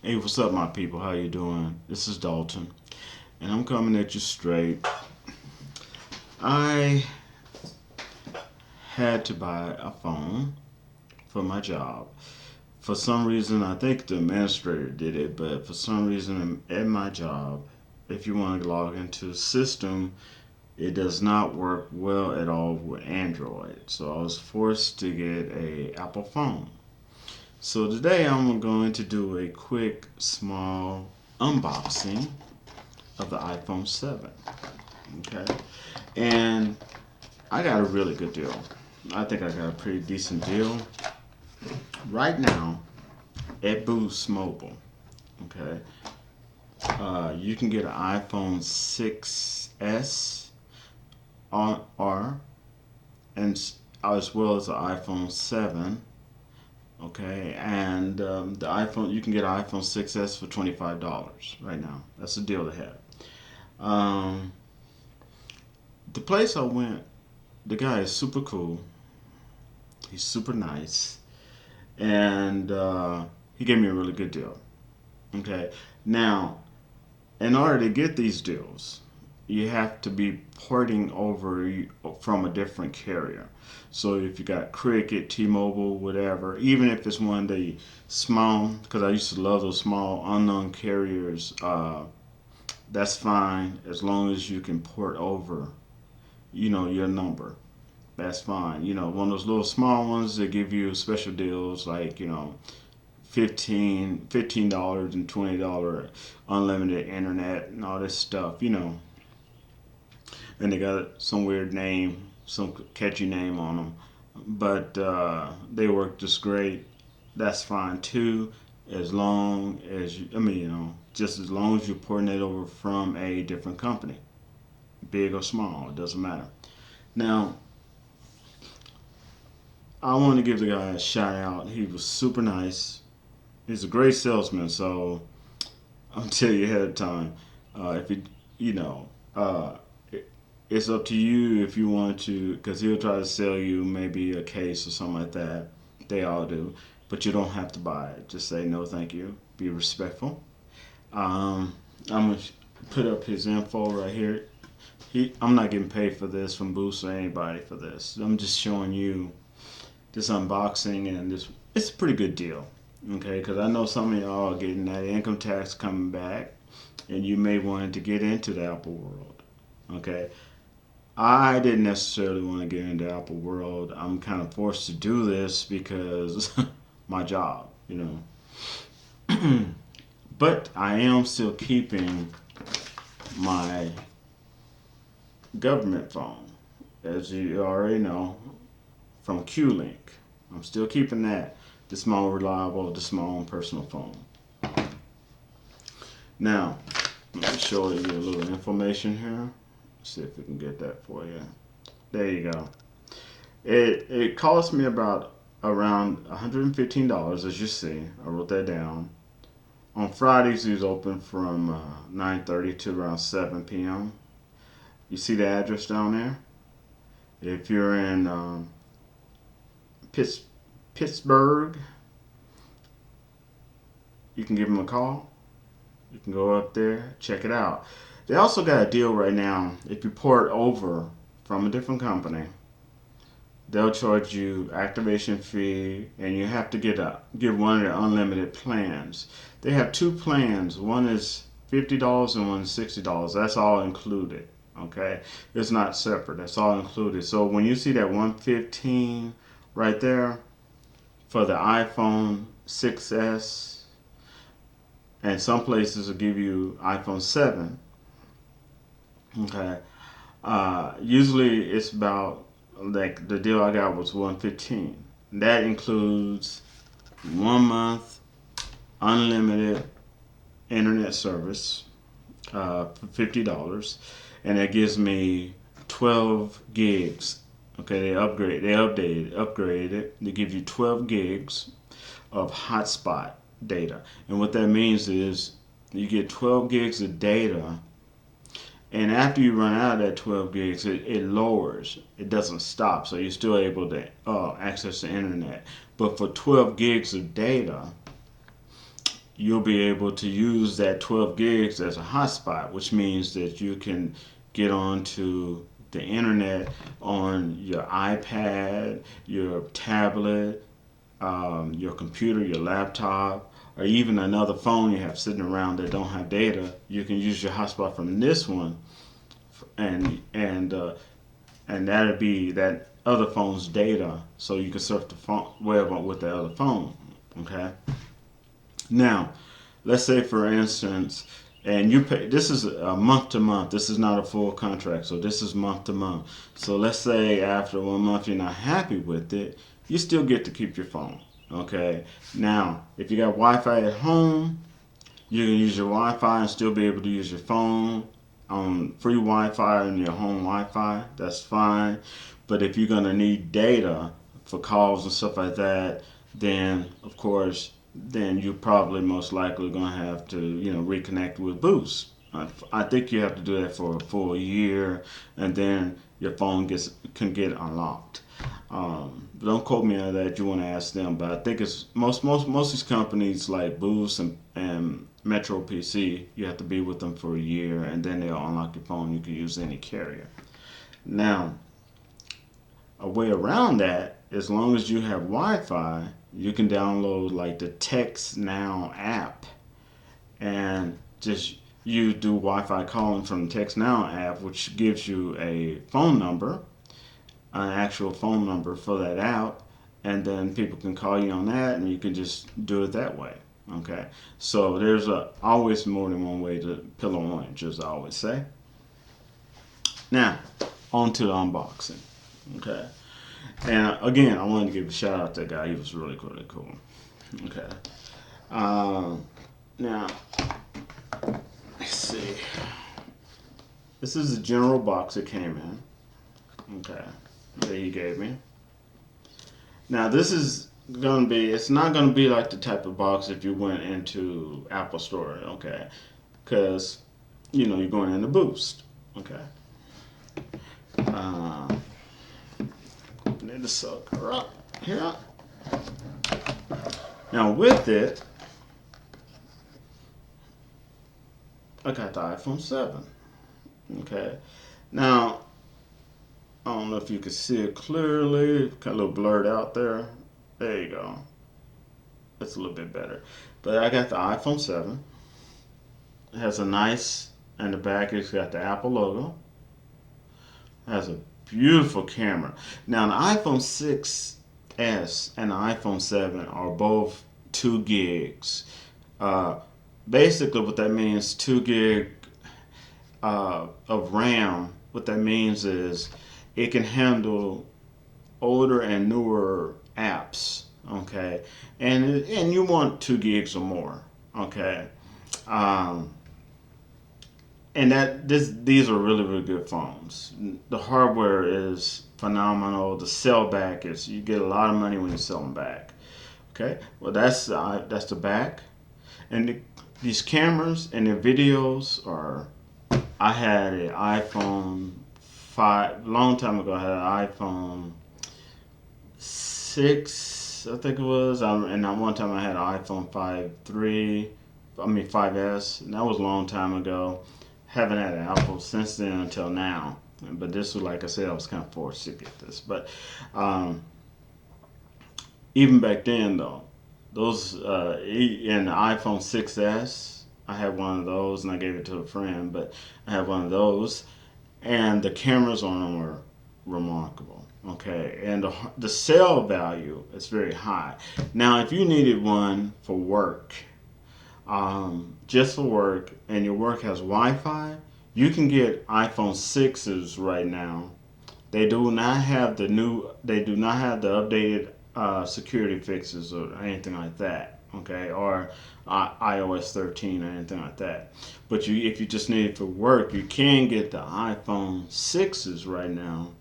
Hey, what's up, my people? How you doing? This is Dalton, and I'm coming at you straight. I had to buy a phone for my job. For some reason, I think the administrator did it, but for some reason, at my job, if you want to log into the system, it does not work well at all with Android. So I was forced to get a Apple phone. So today I'm going to do a quick, small unboxing of the iPhone 7. Okay, and I got a really good deal. I think I got a pretty decent deal right now at Boost Mobile. Okay, you can get an iPhone 6s R and as well as an iPhone 7. Okay, and the iPhone you can get an iPhone 6s for $25 right now. That's a deal to have. Um, the place I went, the guy is super cool. He's super nice, and he gave me a really good deal. Okay, now in order to get these deals, you have to be porting over from a different carrier. So if you got Cricket, T-Mobile, whatever, even if it's one of the small, because I used to love those small unknown carriers, that's fine as long as you can port over, your number. That's fine. One of those little small ones that give you special deals like, $15 and $20 unlimited internet and all this stuff. And they got some weird name, some catchy name on them, but they work just great. That's fine too, as long as just as long as you're porting it over from a different company, big or small, it doesn't matter. Now, I want to give the guy a shout out. He was super nice. He's a great salesman, so I'll tell you ahead of time. If it, you know, it, it's up to you if you want to, because he'll try to sell you maybe a case or something like that. They all do, but you don't have to buy it. Just say no, thank you. Be respectful. I'm gonna put up his info right here. I'm not getting paid for this from Boost or anybody for this. I'm just showing you this unboxing and this. It's a pretty good deal, okay? Because I know some of y'all are getting that income tax coming back, and you may want to get into the Apple world, okay? I didn't necessarily want to get into Apple world. I'm kind of forced to do this because my job. But I am still keeping my government phone, as you already know, from Q-Link. I'm still keeping that. This more reliable, this my own personal phone. Now, let me show you a little information here. See if we can get that for you. There you go. It cost me about around $115, as you see. I wrote that down. On Fridays, he's open from 9:30 to around 7 p.m. You see the address down there? If you're in Pittsburgh, you can give them a call. You can go up there, check it out. They also got a deal right now. If you port over from a different company, they'll charge you activation fee, and you have to get one of their unlimited plans. They have two plans. One is $50 and one is $60. That's all included. Okay, it's not separate. That's all included. So when you see that 115 right there for the iPhone 6s, and some places will give you iPhone 7. Okay, usually it's about, like, the deal I got was 115. That includes 1 month unlimited internet service for $50, and that gives me 12 gigs. Okay, upgraded it. They give you 12 gigs of hotspot data, and what that means is you get 12 gigs of data. And after you run out of that 12 gigs, it lowers. It doesn't stop. So you're still able to access the internet. But for 12 gigs of data, you'll be able to use that 12 gigs as a hotspot, which means that you can get onto the internet on your iPad, your tablet, your computer, your laptop, or even another phone you have sitting around that don't have data. You can use your hotspot from this one, and that'll be that other phone's data, so you can surf the web with the other phone. Okay. Now, let's say for instance, and you pay. This is a month to month. This is not a full contract, so this is month to month. So let's say after 1 month you're not happy with it, you still get to keep your phone. Okay. Now, if you got Wi-Fi at home, you can use your Wi-Fi and still be able to use your phone on free Wi-Fi and your home Wi-Fi. That's fine. But if you're gonna need data for calls and stuff like that, then of course, then you're probably most likely gonna have to, reconnect with Boost. I think you have to do that for a full year, and then your phone can get unlocked. Don't quote me on that. You want to ask them, but I think it's most of these companies like Boost and Metro PC. You have to be with them for a year, and then they'll unlock your phone. You can use any carrier. Now, a way around that, as long as you have Wi-Fi, you can download like the Text Now app, and just you do Wi-Fi calling from the Text Now app, which gives you a phone number, an actual phone number for that app, and then people can call you on that, and you can just do it that way. Okay, so there's always more than one way to peel an orange, as I always say. Now, on to the unboxing. Okay, and again, I wanted to give a shout out to that guy. He was really, really cool. Okay, now let's see. This is the general box it came in. Okay, that he gave me. Now this is gonna be. It's not gonna be like the type of box if you went into Apple Store. Okay, because you're going into Boost. Okay. Need to suck her up here. Now with it, I got the iPhone 7. Okay. Now I don't know if you can see it clearly. Kind of a little blurred out there. There you go. It's a little bit better. But I got the iPhone 7. It has a nice, and the back it's got the Apple logo. It has a beautiful camera. Now the iPhone 6s and the iPhone 7 are both 2 gigs. Basically what that means, 2 gig of RAM. What that means is it can handle older and newer apps. Okay, and you want 2 gigs or more. Okay, and these are really, really good phones. The hardware is phenomenal. The sell back is, you get a lot of money when you sell them back. Okay, well that's the back, and these cameras and the videos are. I had an iPhone 5 long time ago. I had an iPhone 6, I think it was, and one time I had an iPhone 5S, and that was a long time ago. Haven't had an Apple since then until now. But this was, like I said, I was kind of forced to get this. But even back then, though, those in the iPhone 6S, I had one of those, and I gave it to a friend. But I had one of those, and the cameras on them were remarkable. Okay, and the sale value is very high. Now, if you needed one for work, just for work, and your work has Wi-Fi, you can get iPhone 6s right now. They do not have the updated security fixes or anything like that. Okay, or iOS 13 or anything like that. But if you just need it for work, you can get the iPhone 6s right now.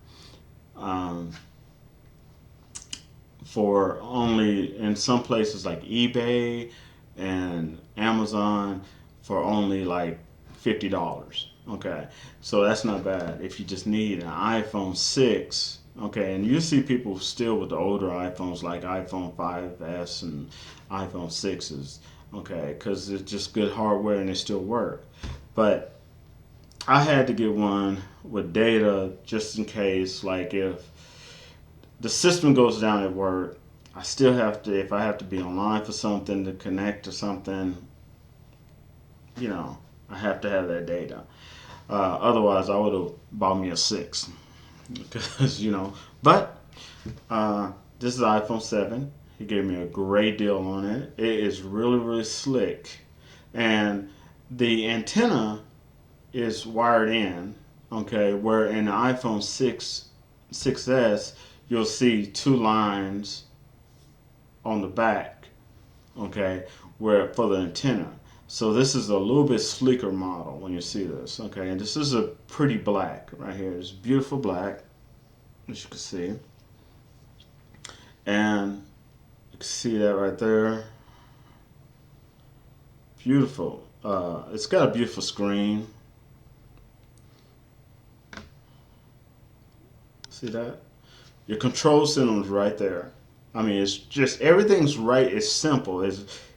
For only in some places like eBay and Amazon for only like $50. Okay, so that's not bad if you just need an iPhone 6. Okay, and you see people still with the older iPhones like iPhone 5s and iPhone 6s. okay, because it's just good hardware and it still work. But I had to get one with data just in case, like if the system goes down at work, I still have to, if I have to be online for something to connect to something, you know, I have to have that data. Otherwise, I would have bought me a 6. Because, but this is iPhone 7. He gave me a great deal on it. It is really, really slick. And the antenna is wired in, okay, where in the iPhone 6s, you'll see two lines on the back, okay, where for the antenna. So this is a little bit sleeker model when you see this, okay, and this is a pretty black right here. It's beautiful black, as you can see, and you can see that right there. Beautiful. It's got a beautiful screen. See that? Your control center is right there. I mean, it's just everything's right. It's simple.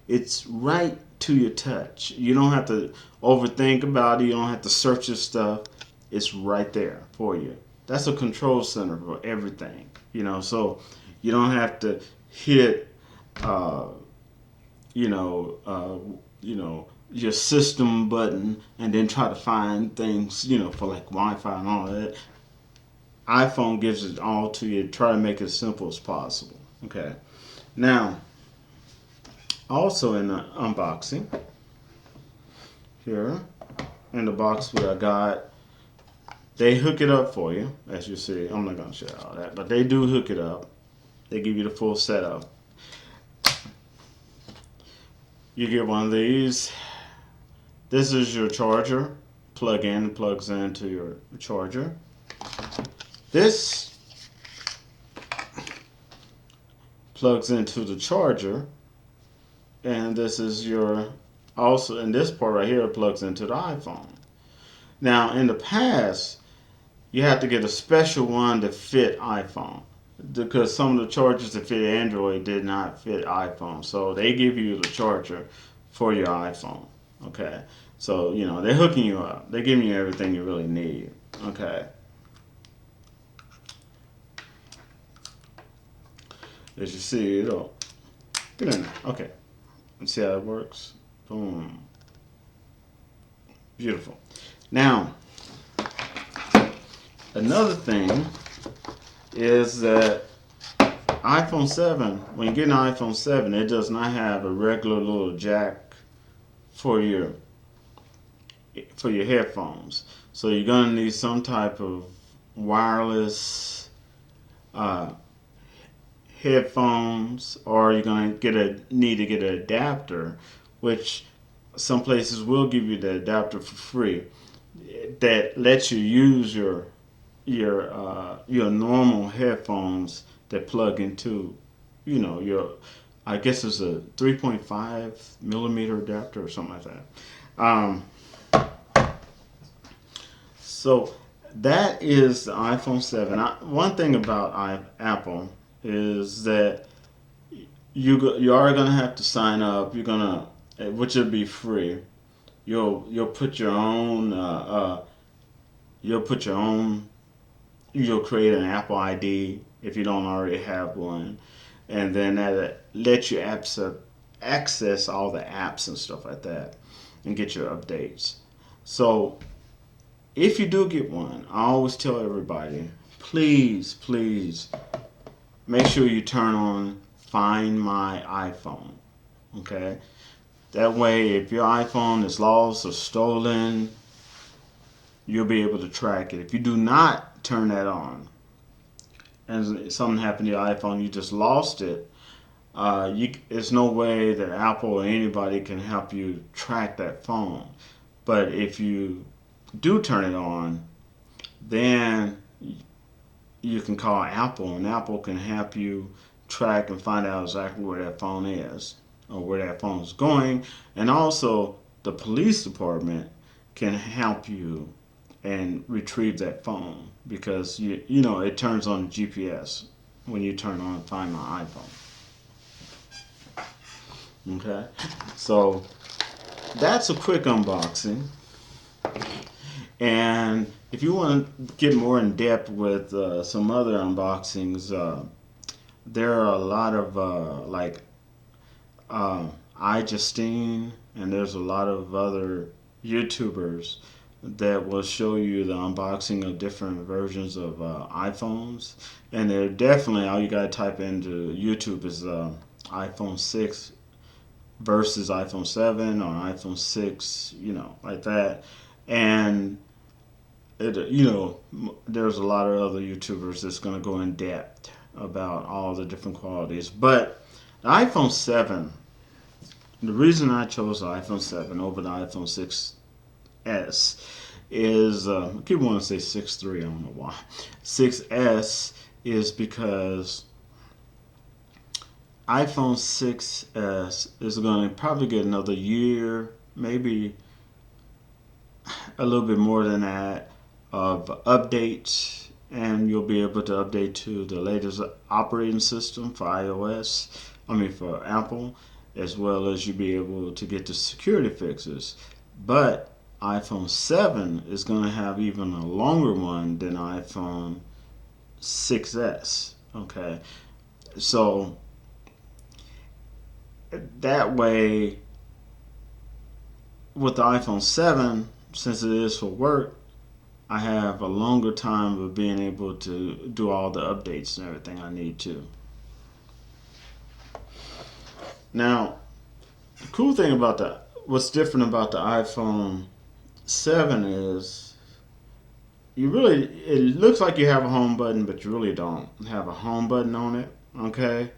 It's right to your touch. You don't have to overthink about it. You don't have to search your stuff. It's right there for you. That's a control center for everything. So you don't have to hit, uh, you know, your system button and then try to find things, for like Wi-Fi and all that. iPhone gives it all to you. Try to make it as simple as possible. Okay. Now, also in the unboxing, here in the box what I got, they hook it up for you, as you see. I'm not going to show all that, but they do hook it up. They give you the full setup. You get one of these. This is your charger. Plugs into your charger. This plugs into the charger, and this is your, also in this part right here, it plugs into the iPhone. Now in the past, you had to get a special one to fit iPhone, because some of the chargers that fit Android did not fit iPhone, so they give you the charger for your iPhone. Okay, so they're hooking you up, they're giving you everything you really need. Okay. As you see, it'll get in there. Okay. Let's see how it works. Boom. Beautiful. Now, another thing is that iPhone 7, when you get an iPhone 7, it does not have a regular little jack for your headphones. So you're gonna need some type of wireless headphones, or you're going to need to get an adapter, which some places will give you the adapter for free, that lets you use your normal headphones that plug into your, I guess it's a 3.5 millimeter adapter or something like that. So that is the iPhone 7. One thing about Apple is that you are gonna have to sign up. Which will be free. You'll put your own. You'll create an Apple ID if you don't already have one, and then that lets you access all the apps and stuff like that, and get your updates. So if you do get one, I always tell everybody, please, please, make sure you turn on Find My iPhone. Okay? That way, if your iPhone is lost or stolen, you'll be able to track it. If you do not turn that on, and something happened to your iPhone, you just lost it, there's no way that Apple or anybody can help you track that phone. But if you do turn it on, then you can call Apple, and Apple can help you track and find out exactly where that phone is or where that phone is going. And also, the police department can help you and retrieve that phone, because it turns on GPS when you turn on Find My iPhone. Okay, so that's a quick unboxing. And if you want to get more in depth with some other unboxings, there are a lot of uh, iJustine, and there's a lot of other YouTubers that will show you the unboxing of different versions of iPhones. And they're definitely, all you gotta type into YouTube is iPhone 6 versus iPhone 7 or iPhone 6, like that. And there's a lot of other YouTubers that's going to go in depth about all the different qualities. But the iPhone 7, the reason I chose the iPhone 7 over the iPhone 6S is, I keep wanting to say 6.3, I don't know why. 6S is because iPhone 6S is going to probably get another year, maybe a little bit more than that, of updates, and you'll be able to update to the latest operating system for iOS, for Apple, as well as you'll be able to get the security fixes. But iPhone 7 is going to have even a longer one than iPhone 6S. Okay, so that way, with the iPhone 7, since it is for work, I have a longer time of being able to do all the updates and everything I need to. Now, the cool thing about what's different about the iPhone 7 is it looks like you have a home button, but you really don't have a home button on it, okay?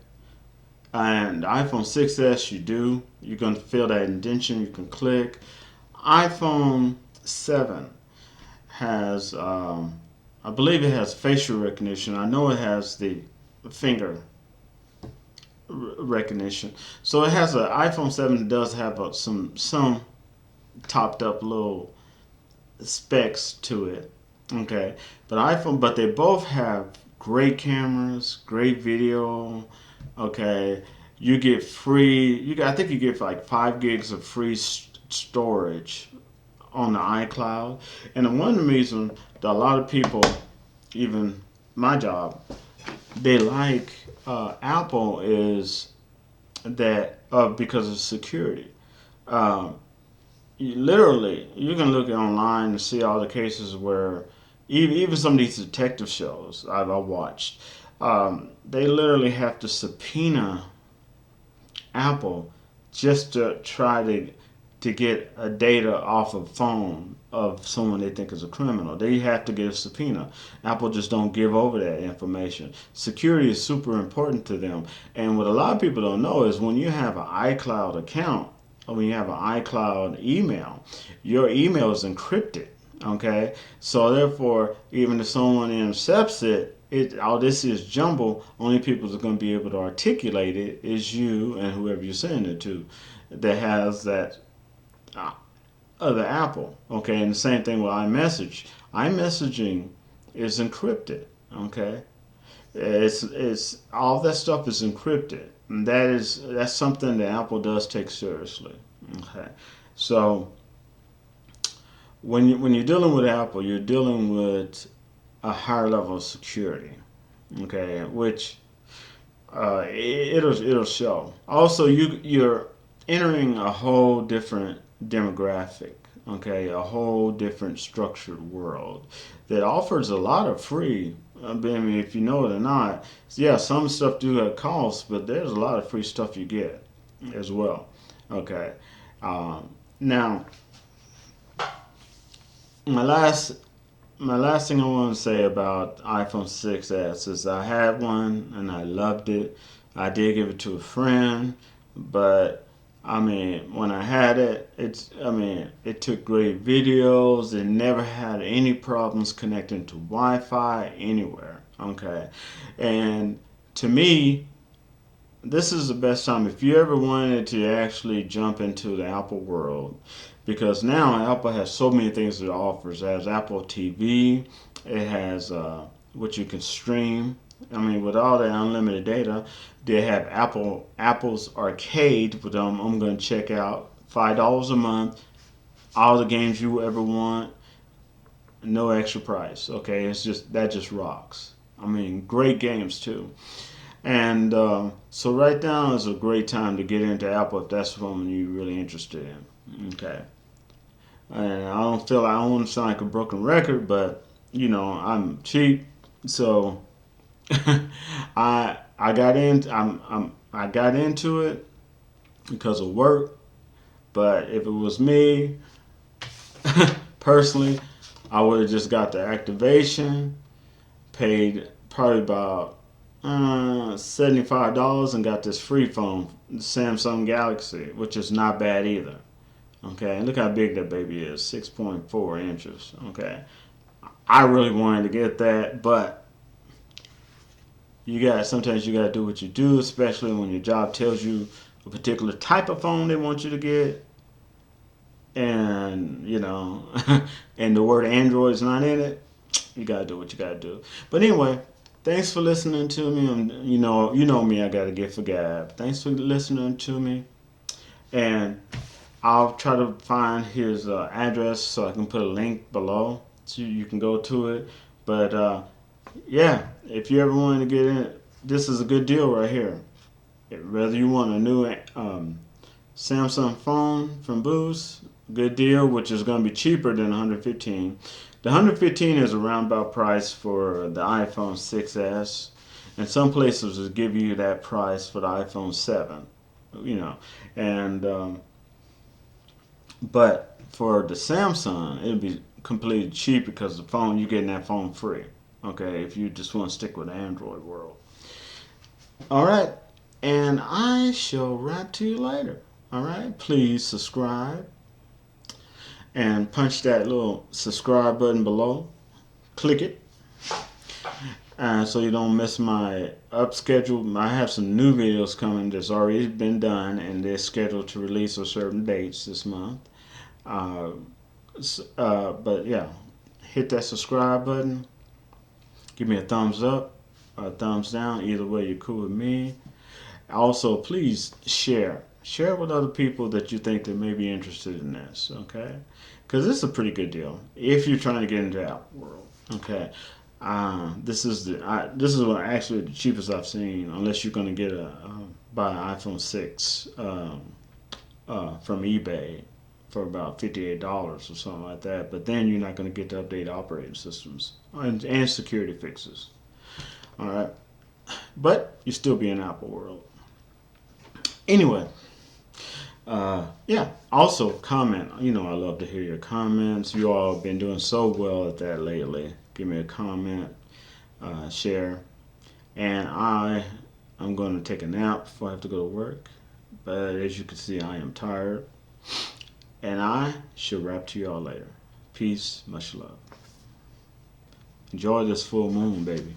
And the iPhone 6S, you do. You can feel that indentation, you can click. iPhone 7 has, I believe it has facial recognition. I know it has the finger recognition. So it has an iPhone 7 does have some topped up little specs to it. Okay, but they both have great cameras, great video. Okay, you get free. I think you get like 5 gigs of free storage on the iCloud. And one reason that a lot of people, even my job, they like Apple is that because of security. Uh, you can look online and see all the cases where even some of these detective shows I've watched, they literally have to subpoena Apple just to try to get a data off a phone of someone they think is a criminal. They have to get a subpoena. Apple just don't give over that information. Security is super important to them. And what a lot of people don't know is when you have an iCloud account or when you have an iCloud email, your email is encrypted. Okay? So therefore, even if someone intercepts all this is jumble. Only people that are going to be able to articulate it is you and whoever you're sending it to that has that other Apple. Okay, and the same thing with iMessage. iMessaging is encrypted. Okay, it's all that stuff is encrypted, and that's something that Apple does take seriously. Okay, so when you're dealing with Apple, you're dealing with a higher level of security. Okay, which it'll show. Also, you're entering a whole different demographic. Okay, a whole different structured world that offers a lot of free. I mean, if you know it or not, yeah, some stuff do have costs, but there's a lot of free stuff you get as well. Okay, now my last thing I want to say about iPhone 6s is I had one and I loved it. I did give it to a friend, but when I had it, it took great videos. It never had any problems connecting to Wi-Fi anywhere. Okay, and to me, this is the best time if you ever wanted to actually jump into the Apple world, because now Apple has so many things that it offers. It has Apple TV. It has what you can stream. I mean, with all the unlimited data, they have Apple's Arcade, but I'm going to check out $5 a month, all the games you ever want, no extra price. Okay, it's just that just rocks. I mean, great games too. And so right now is a great time to get into Apple if that's something you're really interested in. Okay. And I don't want to sound like a broken record, but I'm cheap, so I got into it because of work. But if it was me personally, I would have just got the activation, paid probably about $75 and got this free phone, the Samsung Galaxy, which is not bad either. Okay, and look how big that baby is, 6.4 inches. Okay, I really wanted to get that, but sometimes you gotta do what you do, especially when your job tells you a particular type of phone they want you to get, and and the word Android is not in it. You gotta do what you gotta do. But anyway, thanks for listening to me. You know me. I got a gift for gab. Thanks for listening to me, and I'll try to find his address so I can put a link below so you can go to it. But yeah, if you ever want to get in, this is a good deal right here. Whether you want a new Samsung phone from Boost, good deal, which is going to be cheaper than 115. The 115 is a roundabout price for the iPhone 6s, and some places will give you that price for the iPhone 7. And but for the Samsung, it'll be completely cheap because the phone you're getting that phone free. Okay, if you just want to stick with the Android world. All right, and I shall wrap to you later. All right, please subscribe and punch that little subscribe button below. Click it, so you don't miss my up schedule. I have some new videos coming that's already been done, and they're scheduled to release on certain dates this month. Uh, but yeah, hit that subscribe button. Give me a thumbs up, a thumbs down. Either way, you're cool with me. Also, please share. Share with other people that you think that may be interested in this. Okay, because this is a pretty good deal if you're trying to get into the Apple world. Okay. This is what actually the cheapest I've seen, unless you're gonna get buy an iPhone 6 from eBay for about $58 or something like that. But then you're not gonna get the updated operating systems and security fixes. All right, but you still be in Apple world. Anyway, yeah. Also, comment. I love to hear your comments. You all have been doing so well at that lately. Give me a comment, share, and I'm going to take a nap before I have to go to work. But as you can see, I am tired, and I shall wrap to you all later. Peace, much love. Enjoy this full moon, baby.